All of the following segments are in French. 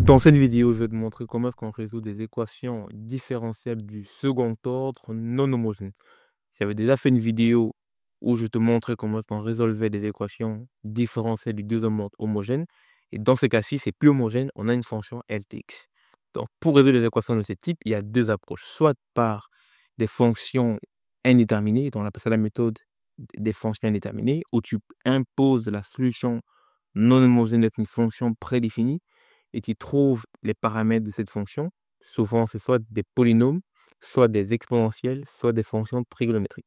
Dans cette vidéo, je vais te montrer comment est-ce qu'on résout des équations différentielles du second ordre non homogènes. J'avais déjà fait une vidéo où je te montrais comment est-ce qu'on résolvait des équations différentielles du deuxième ordre homogène. Et dans ce cas-ci, c'est plus homogène, on a une fonction f de x. Donc, pour résoudre des équations de ce type, il y a deux approches. Soit par des fonctions indéterminées, donc on appelle ça la méthode des fonctions indéterminées, où tu imposes la solution non homogène d'être une fonction prédéfinie et tu trouves les paramètres de cette fonction. Souvent, c'est soit des polynômes, soit des exponentielles, soit des fonctions trigonométriques.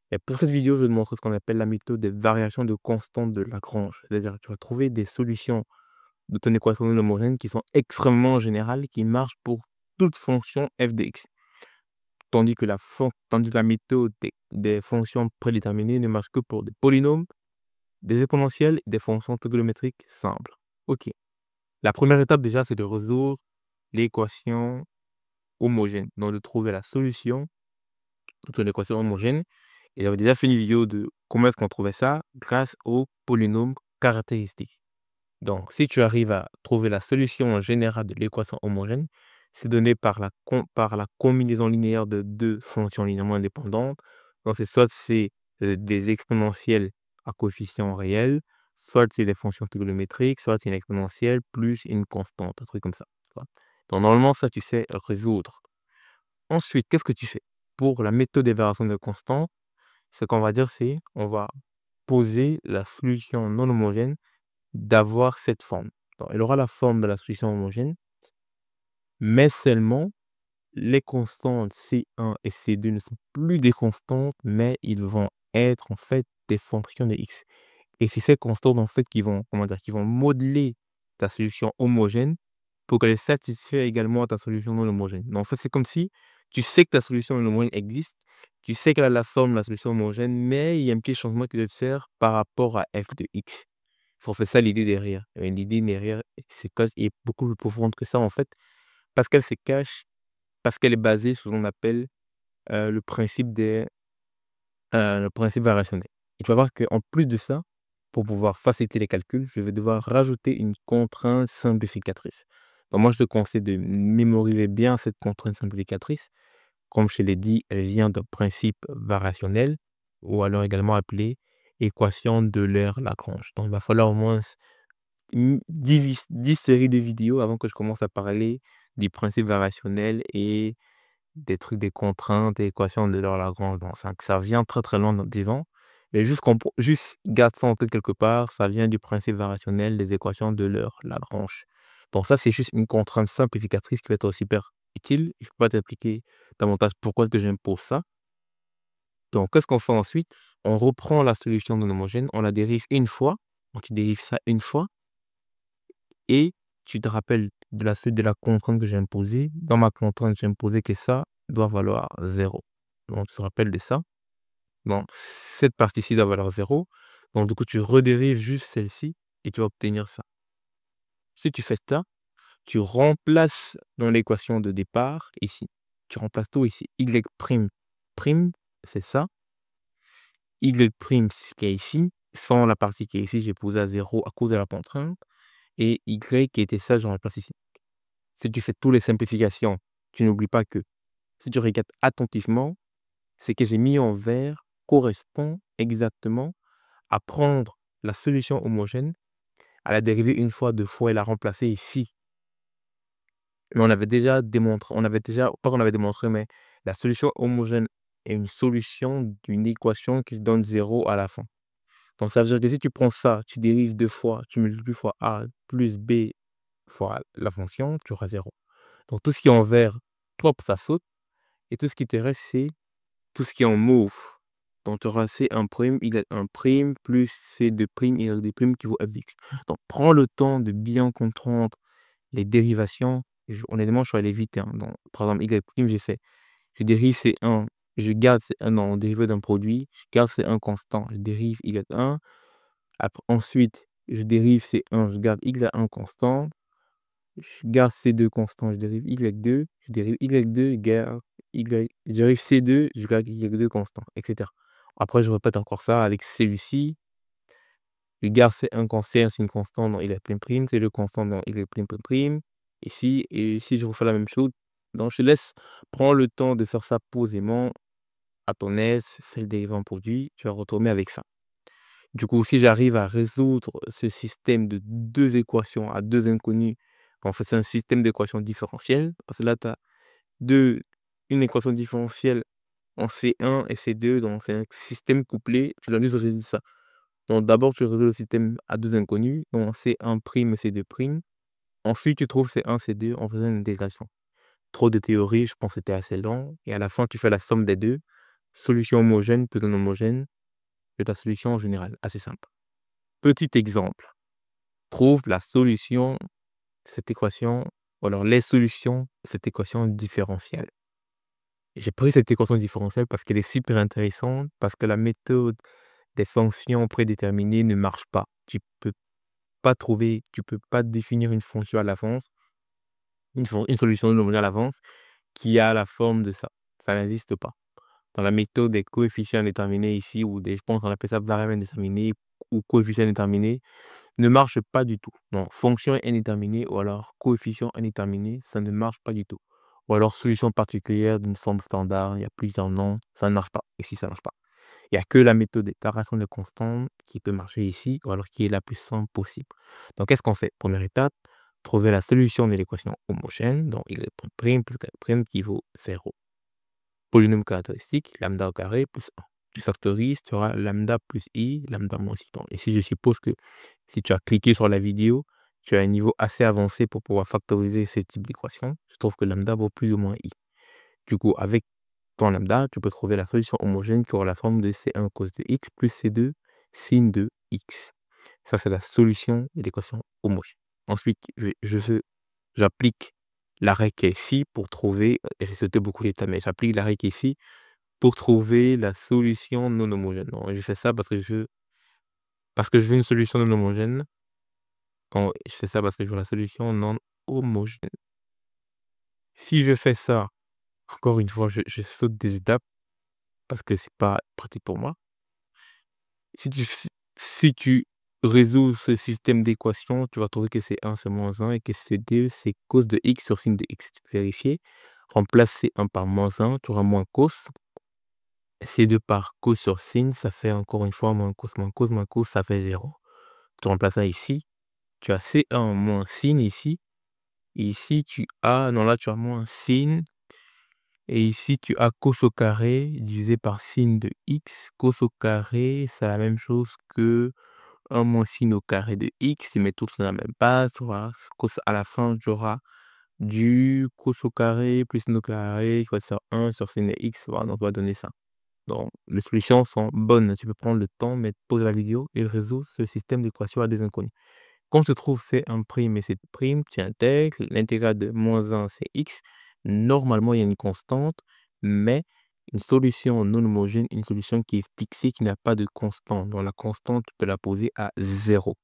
Et pour cette vidéo, je vais te montrer ce qu'on appelle la méthode des variations de constante de Lagrange. C'est-à-dire que tu vas trouver des solutions de ton équation non homogène qui sont extrêmement générales, qui marchent pour toute fonction f de x. Tandis que la méthode des fonctions prédéterminées ne marche que pour des polynômes, des exponentielles et des fonctions trigonométriques simples. OK. La première étape déjà, c'est de résoudre l'équation homogène. Donc de trouver la solution de ton équation homogène. Et j'avais déjà fait une vidéo de comment est-ce qu'on trouvait ça grâce aux polynômes caractéristiques. Donc si tu arrives à trouver la solution générale de l'équation homogène, c'est donné par la combinaison linéaire de deux fonctions linéairement indépendantes. Donc c'est des exponentielles à coefficient réel, soit c'est des fonctions trigonométriques, soit c'est une exponentielle plus une constante, un truc comme ça. Tu vois. Donc normalement, ça, tu sais résoudre. Ensuite, qu'est-ce que tu fais? Pour la méthode des variations de constante, ce qu'on va dire, c'est on va poser la solution non homogène d'avoir cette forme. Donc, elle aura la forme de la solution homogène, mais seulement les constantes C1 et C2 ne sont plus des constantes, mais ils vont être en fait des fonctions de x. Et c'est ces constantes en fait qui vont, comment dire, qui vont modeler ta solution homogène pour qu'elle satisfasse également ta solution non homogène. Donc en fait, c'est comme si tu sais que ta solution non homogène existe, tu sais qu'elle a la forme de la solution homogène, mais il y a un petit changement qui doit se faire par rapport à f de x. Faut faire ça l'idée derrière. L'idée derrière, est beaucoup plus profonde que ça en fait, parce qu'elle se cache, parce qu'elle est basée sur ce qu'on appelle le le principe variationnel. Et tu vas voir qu'en plus de ça, pour pouvoir faciliter les calculs, je vais devoir rajouter une contrainte simplificatrice. Donc moi, je te conseille de mémoriser bien cette contrainte simplificatrice. Comme je te l'ai dit, elle vient d'un principe variationnel, ou alors également appelé équation de Euler-Lagrange. Donc il va falloir au moins 10 séries de vidéos avant que je commence à parler du principe variationnel et des trucs, des contraintes et équations de Euler-Lagrange. Bon, ça vient très très loin du vent. Mais juste garde ça en tête quelque part, ça vient du principe variationnel des équations de Euler-Lagrange. Bon, ça c'est juste une contrainte simplificatrice qui va être super utile. Je ne peux pas t'expliquer davantage pourquoi est-ce que j'impose ça. Donc, qu'est-ce qu'on fait ensuite? On reprend la solution non homogène, on la dérive une fois. Donc, tu dérives ça une fois et tu te rappelles de la suite de la contrainte que j'ai imposée. Dans ma contrainte, j'ai imposé que ça doit valoir 0. Donc, tu te rappelles de ça. Donc, cette partie-ci doit valoir 0. Donc, du coup, tu redérives juste celle-ci et tu vas obtenir ça. Si tu fais ça, tu remplaces dans l'équation de départ ici. Tu remplaces tout ici. Y', c'est ça. Y', c'est ce qui est ici. Sans la partie qui est ici, j'ai posé à 0 à cause de la contrainte. Et Y qui était ça, je remplace ici. Si tu fais toutes les simplifications, tu n'oublies pas que si tu regardes attentivement, ce que j'ai mis en vert correspond exactement à prendre la solution homogène, à la dériver une fois, deux fois et la remplacer ici. Mais on avait déjà démontré, pas qu'on avait démontré, mais la solution homogène est une solution d'une équation qui donne 0 à la fin. Donc ça veut dire que si tu prends ça, tu dérives deux fois, tu multiplies fois a plus b fois la fonction, tu auras 0. Donc tout ce qui est en vert, hop, ça saute. Et tout ce qui te reste, c'est tout ce qui est en mauve. Donc tu auras C1', Y1' plus C2', Y2' qui vaut f d'x. Donc prends le temps de bien comprendre les dérivations. Honnêtement, je suis allé vite. Donc, par exemple, Y', j'ai fait. Je dérive C1, je garde C1 en dérivé d'un produit, je garde C1 constant, je dérive Y1. Ensuite, je dérive C1, je garde Y1 constant. Je garde C2 constant, je dérive Y2, je dérive Y2, je dérive C2, je garde Y2 constant, etc. Après, je répète encore ça avec celui-ci. Je garde C1 constant, c'est une constante dans Y', c'est le constant dans Y'. ici et si je refais la même chose, donc je te laisse prendre le temps de faire ça posément, à ton aise, fais le dérivant produit, tu vas retourner avec ça. Du coup, si j'arrive à résoudre ce système de 2 équations à 2 inconnus, en fait, c'est un système d'équations différentielles, parce que là, tu as 2 une équation différentielle en C1 et C2, donc c'est un système couplé, tu dois juste résoudre ça. Donc d'abord, tu résous le système à 2 inconnus, donc C1' et C2'. Ensuite, tu trouves C1, C2 en faisant une intégration. Trop de théorie, je pense que c'était assez long et à la fin, tu fais la somme des 2, solution homogène plus non homogène de ta solution générale, assez simple. Petit exemple, trouve la solution de cette équation ou alors les solutions de cette équation différentielle. J'ai pris cette équation différentielle parce qu'elle est super intéressante, parce que la méthode des fonctions prédéterminées ne marche pas. Tu peux pas définir une fonction à l'avance, une solution de homogène à l'avance qui a la forme de ça. Ça n'existe pas. Dans la méthode des coefficients indéterminés ici ou des je pense qu'on appelle ça variable indéterminée ou coefficient indéterminé, ne marche pas du tout. Non, fonction indéterminée ou alors coefficient indéterminé, ça ne marche pas du tout. Ou alors solution particulière d'une somme standard, il y a plusieurs noms, ça ne marche pas. Ici, ça ne marche pas. Il y a que la méthode d'itération de constante qui peut marcher ici, ou alors qui est la plus simple possible. Donc, qu'est-ce qu'on fait? Première étape, trouver la solution de l'équation homogène, donc y' plus 4' qui vaut 0. Polynôme caractéristique, lambda au carré plus 1. Tu factorises, tu auras lambda plus i, lambda moins i. Donc, ici, je suppose que si tu as cliqué sur la vidéo, tu as un niveau assez avancé pour pouvoir factoriser ce type d'équation. Je trouve que lambda vaut plus ou moins i. Du coup, avec ton lambda, tu peux trouver la solution homogène qui aura la forme de C1 cos de x plus C2 sin de x. Ça, c'est la solution de l'équation homogène. Ensuite, j'applique l'arrêt qui est ici pour trouver, et j'ai sauté beaucoup d'étapes, mais j'applique l'arrêt qui est ici pour trouver la solution non homogène. Donc, je fais ça parce que je veux une solution non homogène. Je fais ça parce que je veux la solution non homogène. Si je fais ça, encore une fois, je saute des étapes parce que c'est pas pratique pour moi. Si tu résous ce système d'équations, tu vas trouver que C1 c'est moins 1 et que C2 c'est cos de x sur sin de x. Tu peux vérifier. Remplace C1 par moins 1, tu auras moins cos. C2 par cos sur sin, ça fait encore une fois moins cos, moins cos, moins cos, ça fait 0. Tu remplaces ça ici. Tu as C1 moins sin ici. Et ici, non, là, tu as moins sin. Et ici, tu as cos au carré divisé par sin de x. Cos au carré, c'est la même chose que 1 moins sin au carré de x. Tu mets tout dans la même base. Tu vois, cos à la fin, tu auras du cos au carré plus sin au carré qui va te faire 1 sur sin de x. Voilà, donc on va donner ça. Donc, les solutions sont bonnes. Tu peux prendre le temps, mais pause la vidéo et résoudre ce système d'équations à des inconnus. Quand se trouve C1' et C2', tu intègres. L'intégrale de moins 1, c'est x. Normalement, il y a une constante, mais une solution non homogène, une solution qui est fixée, qui n'a pas de constante. Donc, la constante, tu peux la poser à 0.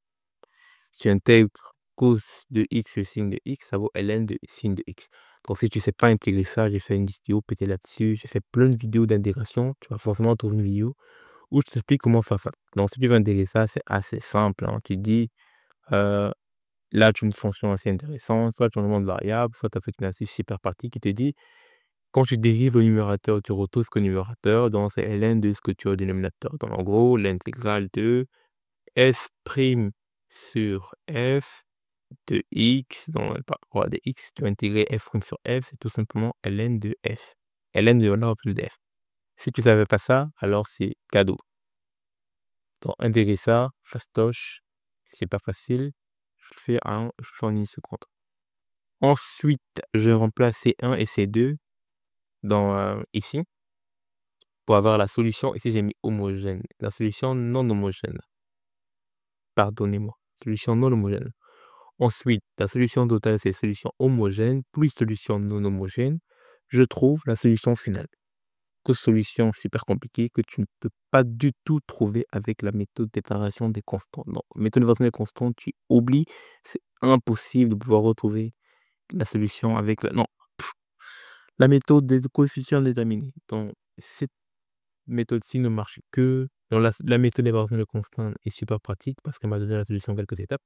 Tu intègres cos de x sur sin de x, ça vaut ln de sin de x. Donc, si tu ne sais pas intégrer ça, j'ai fait une vidéo peut-être là-dessus. J'ai fait plein de vidéos d'intégration. Tu vas forcément trouver une vidéo où je t'explique comment faire ça. Donc, si tu veux intégrer ça, c'est assez simple, hein. Tu dis, là, tu as une fonction assez intéressante, soit tu as un nombre de variables, soit tu as fait une astuce super pratique qui te dit, quand tu dérives au numérateur, tu retrouves ce qu'au numérateur, donc c'est ln de ce que tu as au dénominateur. Donc, en gros, l'intégrale de s' sur f de x, donc par rapport à de x, tu vas intégrer f' sur f, c'est tout simplement ln de f. ln de l'ordre plus de f. Si tu ne savais pas ça, alors c'est cadeau. Donc, intégrer ça, fastoche, c'est pas facile. Je le fais en 1 seconde. Ensuite, je remplace C1 et C2 dans, ici, pour avoir la solution. Ici, j'ai mis homogène. La solution non homogène. Pardonnez-moi. Solution non homogène. Ensuite, la solution totale, c'est solution homogène plus solution non homogène. Je trouve la solution finale. Que solution super compliquée que tu ne peux pas du tout trouver avec la méthode d'évaluation des constantes. Donc, méthode d'évaluation des constantes, tu oublies. C'est impossible de pouvoir retrouver la solution avec non. La méthode des coefficients déterminés. Donc, cette méthode-ci ne marche que dans la méthode d'évaluation de constante est super pratique parce qu'elle m'a donné la solution en quelques étapes.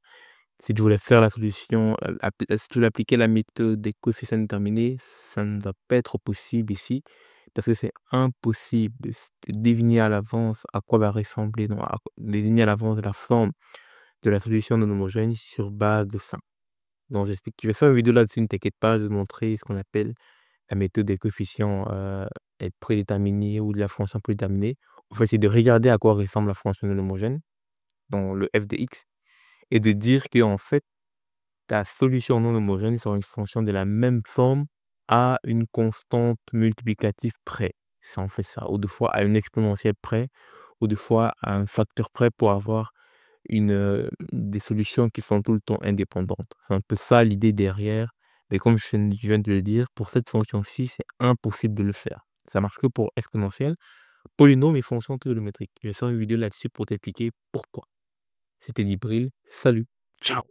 Si tu voulais faire la solution, si tu voulais appliquer la méthode des coefficients déterminés, ça ne va pas être possible ici, parce que c'est impossible de deviner à l'avance à quoi va ressembler, non, deviner à l'avance la forme de la solution non homogène sur base de ça. Donc j'explique, je vais faire une vidéo là-dessus, ne t'inquiète pas, je vais te montrer ce qu'on appelle la méthode des coefficients prédéterminés ou de la fonction prédéterminée. En fait, c'est de regarder à quoi ressemble la fonction non homogène dans le f de x et de dire que en fait, ta solution non homogène sera une fonction de la même forme à une constante multiplicative près. C'est en fait ça, ou des fois à une exponentielle près, ou des fois à un facteur près pour avoir des solutions qui sont tout le temps indépendantes. C'est un peu ça l'idée derrière, mais comme je viens de le dire, pour cette fonction-ci, c'est impossible de le faire. Ça marche que pour exponentielle, polynôme et fonction trigonométrique. Je vais faire une vidéo là-dessus pour t'expliquer pourquoi. C'était Djibril, salut, ciao.